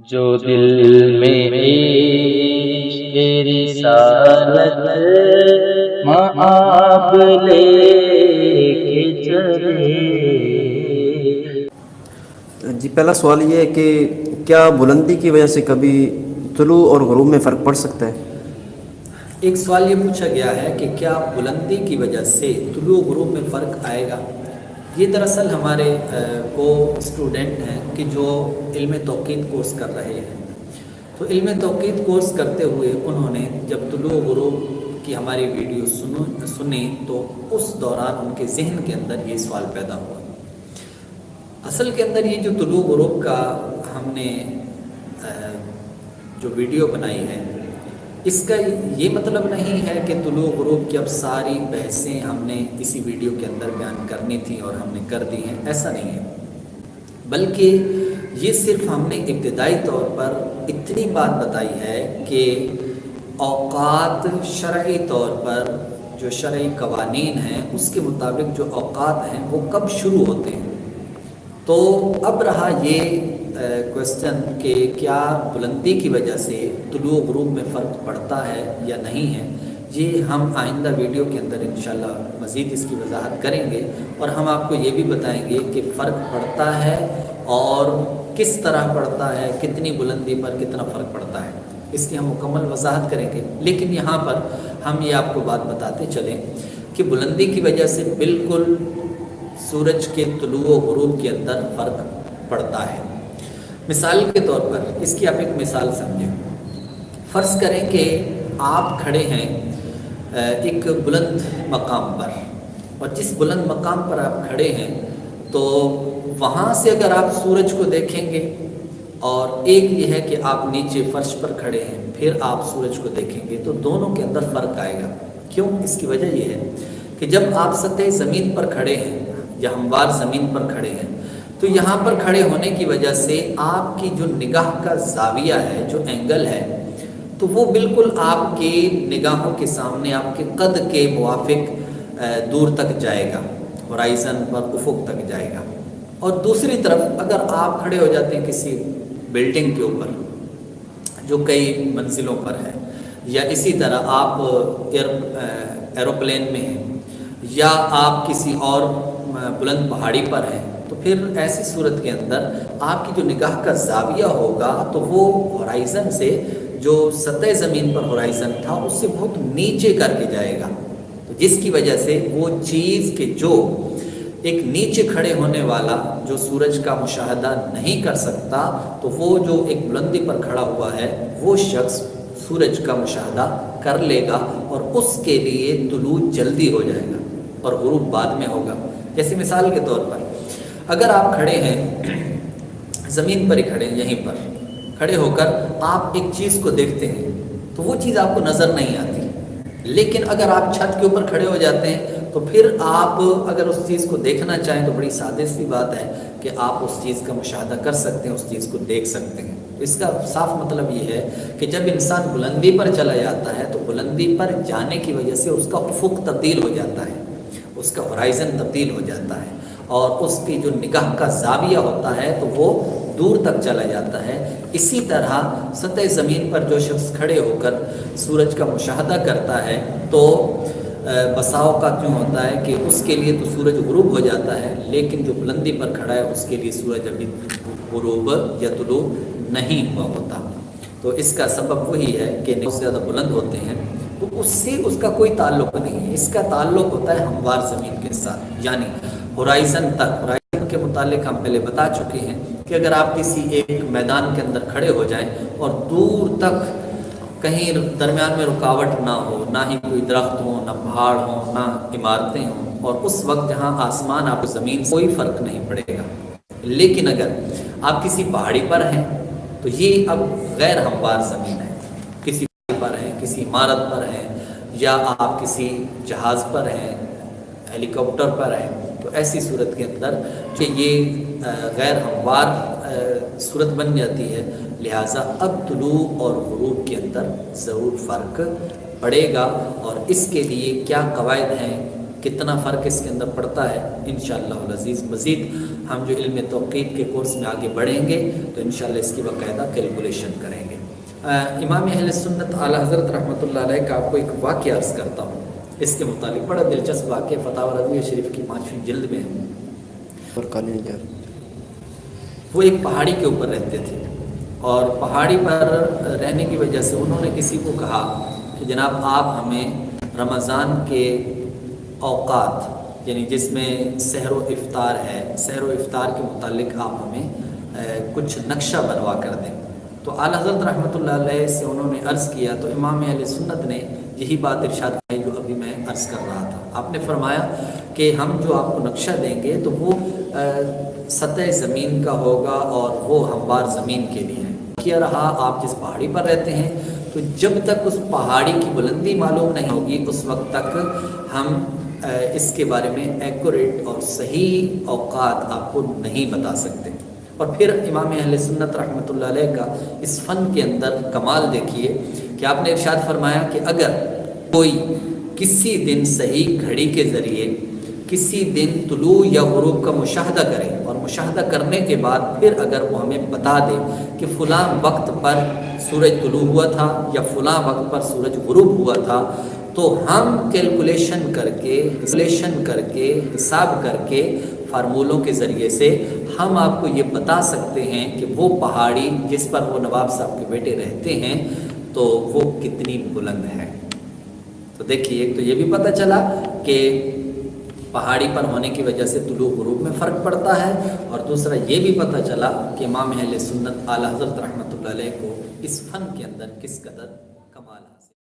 جو دل میں عشق رسالت مآب لے کے چلے۔ جی پہلا سوال یہ ہے کہ کیا بلندی کی وجہ سے کبھی طلوع اور غروب میں فرق پڑ سکتا ہے؟ ایک سوال یہ پوچھا گیا ہے کہ کیا بلندی کی وجہ سے طلوع و غروب میں فرق آئے گا۔ یہ دراصل ہمارے وہ اسٹوڈنٹ ہیں کہ جو علم توقید کورس کر رہے ہیں، تو علم توقید کورس کرتے ہوئے انہوں نے جب طلوع و غروب کی ہماری ویڈیو سنی تو اس دوران ان کے ذہن کے اندر یہ سوال پیدا ہوا۔ اصل کے اندر یہ جو طلوع و غروب کا ہم نے جو ویڈیو بنائی ہے، اس کا یہ مطلب نہیں ہے کہ طلوع و غروب کی اب ساری بحثیں ہم نے اسی ویڈیو کے اندر بیان کرنی تھی اور ہم نے کر دی ہیں، ایسا نہیں ہے، بلکہ یہ صرف ہم نے ابتدائی طور پر اتنی بات بتائی ہے کہ اوقات شرعی طور پر جو شرعی قوانین ہیں اس کے مطابق جو اوقات ہیں وہ کب شروع ہوتے ہیں۔ تو اب رہا یہ کوشچن کہ کیا بلندی کی وجہ سے طلوع و غروب میں فرق پڑتا ہے یا نہیں ہے، یہ ہم آئندہ ویڈیو کے اندر انشاءاللہ مزید اس کی وضاحت کریں گے، اور ہم آپ کو یہ بھی بتائیں گے کہ فرق پڑتا ہے اور کس طرح پڑتا ہے، کتنی بلندی پر کتنا فرق پڑتا ہے، اس کی ہم مکمل وضاحت کریں گے۔ لیکن یہاں پر ہم یہ آپ کو بات بتاتے چلیں کہ بلندی کی وجہ سے بالکل سورج کے طلوع و غروب کے اندر فرق پڑتا ہے۔ مثال کے طور پر اس کی آپ ایک مثال سمجھیں۔ فرض کریں کہ آپ کھڑے ہیں ایک بلند مقام پر، اور جس بلند مقام پر آپ کھڑے ہیں تو وہاں سے اگر آپ سورج کو دیکھیں گے، اور ایک یہ ہے کہ آپ نیچے فرش پر کھڑے ہیں پھر آپ سورج کو دیکھیں گے، تو دونوں کے اندر فرق آئے گا۔ کیوں؟ اس کی وجہ یہ ہے کہ جب آپ سطح زمین پر کھڑے ہیں یا ہموار زمین پر کھڑے ہیں تو یہاں پر کھڑے ہونے کی وجہ سے آپ کی جو نگاہ کا زاویہ ہے، جو اینگل ہے، تو وہ بالکل آپ کی نگاہوں کے سامنے آپ کے قد کے موافق دور تک جائے گا، ہورائزن پر افق تک جائے گا۔ اور دوسری طرف اگر آپ کھڑے ہو جاتے ہیں کسی بلڈنگ کے اوپر جو کئی منزلوں پر ہے، یا اسی طرح آپ ایروپلین میں ہیں، یا آپ کسی اور بلند پہاڑی پر ہیں، تو پھر ایسی صورت کے اندر آپ کی جو نگاہ کا زاویہ ہوگا تو وہ ہورائزن سے، جو سطح زمین پر ہورائزن تھا، اس سے بہت نیچے کر کے جائے گا، تو جس کی وجہ سے وہ چیز کہ جو ایک نیچے کھڑے ہونے والا جو سورج کا مشاہدہ نہیں کر سکتا، تو وہ جو ایک بلندی پر کھڑا ہوا ہے وہ شخص سورج کا مشاہدہ کر لے گا، اور اس کے لیے طلوع جلدی ہو جائے گا اور غروب بعد میں ہوگا۔ جیسے مثال کے طور پر اگر آپ کھڑے ہیں زمین پر ہی کھڑے ہیں، یہیں پر کھڑے ہو کر آپ ایک چیز کو دیکھتے ہیں تو وہ چیز آپ کو نظر نہیں آتی، لیکن اگر آپ چھت کے اوپر کھڑے ہو جاتے ہیں تو پھر آپ اگر اس چیز کو دیکھنا چاہیں تو بڑی سادہ سی بات ہے کہ آپ اس چیز کا مشاہدہ کر سکتے ہیں، اس چیز کو دیکھ سکتے ہیں۔ اس کا صاف مطلب یہ ہے کہ جب انسان بلندی پر چلا جاتا ہے تو بلندی پر جانے کی وجہ سے اس کا افق تبدیل ہو جاتا ہے، اس کا ہورائزن تبدیل ہو جاتا ہے، اور اس کی جو نگاہ کا زاویہ ہوتا ہے تو وہ دور تک چلا جاتا ہے۔ اسی طرح سطح زمین پر جو شخص کھڑے ہو کر سورج کا مشاہدہ کرتا ہے تو بسا اوقات کیوں ہوتا ہے کہ اس کے لیے تو سورج غروب ہو جاتا ہے، لیکن جو بلندی پر کھڑا ہے اس کے لیے سورج ابھی غروب یا طلوع نہیں ہوا ہوتا۔ تو اس کا سبب وہی ہے کہ بہت زیادہ بلند ہوتے ہیں تو اس سے اس کا کوئی تعلق نہیں ہے، اس کا تعلق ہوتا ہے ہموار زمین کے ساتھ، یعنی ہورائزن تک۔ ہورائزن کے متعلق ہم پہلے بتا چکے ہیں کہ اگر آپ کسی ایک میدان کے اندر کھڑے ہو جائیں اور دور تک کہیں درمیان میں رکاوٹ نہ ہو، نہ ہی کوئی درخت ہو، نہ پہاڑ ہوں، نہ عمارتیں ہوں، اور اس وقت جہاں آسمان آپ کو زمین سے کوئی فرق نہیں پڑے گا۔ لیکن اگر آپ کسی پہاڑی پر ہیں تو یہ اب غیر ہموار زمین ہے، کسی پہاڑی پر ہیں، کسی عمارت پر ہیں، یا آپ کسی جہاز پر ہیں، ہیلی کاپٹر پر ہیں، تو ایسی صورت کے اندر کہ یہ غیر ہموار صورت بن جاتی ہے، لہٰذا اب طلوع اور غروب کے اندر ضرور فرق پڑے گا۔ اور اس کے لیے کیا قواعد ہیں کتنا فرق اس کے اندر پڑتا ہے انشاءاللہ العزیز مزید ہم جو علم توقیت کے کورس میں آگے بڑھیں گے تو انشاءاللہ اس کی باقاعدہ کیلکولیشن کریں گے۔ امام اہل سنت اعلیٰ حضرت رحمۃ اللہ علیہ کا آپ کو ایک واقعہ عرض کرتا ہوں اس کے متعلق، بڑا دلچسپ واقعہ فتاوی رضویہ شریف کی 5ویں جلد میں ہے۔ اور کالی نہیں جا وہ ایک پہاڑی کے اوپر رہتے تھے اور پہاڑی پر رہنے کی وجہ سے انہوں نے کسی کو کہا کہ جناب آپ ہمیں رمضان کے اوقات یعنی جس میں سحر و افطار ہے، سحر و افطار کے متعلق آپ ہمیں کچھ نقشہ بنوا کر دیں۔ تو اعلیٰ حضرت رحمۃ اللہ علیہ سے انہوں نے عرض کیا تو امام اہل سنت نے یہی بات ارشاد کی جو ابھی میں عرض کر رہا تھا۔ آپ نے فرمایا کہ ہم جو آپ کو نقشہ دیں گے تو وہ سطح زمین کا ہوگا اور وہ ہموار زمین کے لیے ہے۔ کیا رہا آپ جس پہاڑی پر رہتے ہیں تو جب تک اس پہاڑی کی بلندی معلوم نہیں ہوگی اس وقت تک ہم اس کے بارے میں ایکوریٹ اور صحیح اوقات آپ کو نہیں بتا سکتے۔ اور پھر امام اہل سنت رحمۃ اللہ علیہ کا اس فن کے اندر کمال دیکھیے کہ آپ نے ارشاد فرمایا کہ اگر کوئی کسی دن صحیح گھڑی کے ذریعے کسی دن طلوع یا غروب کا مشاہدہ کرے اور مشاہدہ کرنے کے بعد پھر اگر وہ ہمیں بتا دے کہ فلاں وقت پر سورج طلوع ہوا تھا یا فلاں وقت پر سورج غروب ہوا تھا تو ہم کیلکولیشن کر کے حساب کر کے فارمولوں کے ذریعے سے ہم آپ کو یہ بتا سکتے ہیں کہ وہ پہاڑی جس پر وہ نواب صاحب کے بیٹے رہتے ہیں تو وہ کتنی بلند ہے۔ تو دیکھیے ایک تو یہ بھی پتہ چلا کہ پہاڑی پر ہونے کی وجہ سے طلوع غروب میں فرق پڑتا ہے، اور دوسرا یہ بھی پتہ چلا کہ امام اہل سنت اعلیٰ حضرت رحمۃ اللہ علیہ کو اس فن کے اندر کس قدر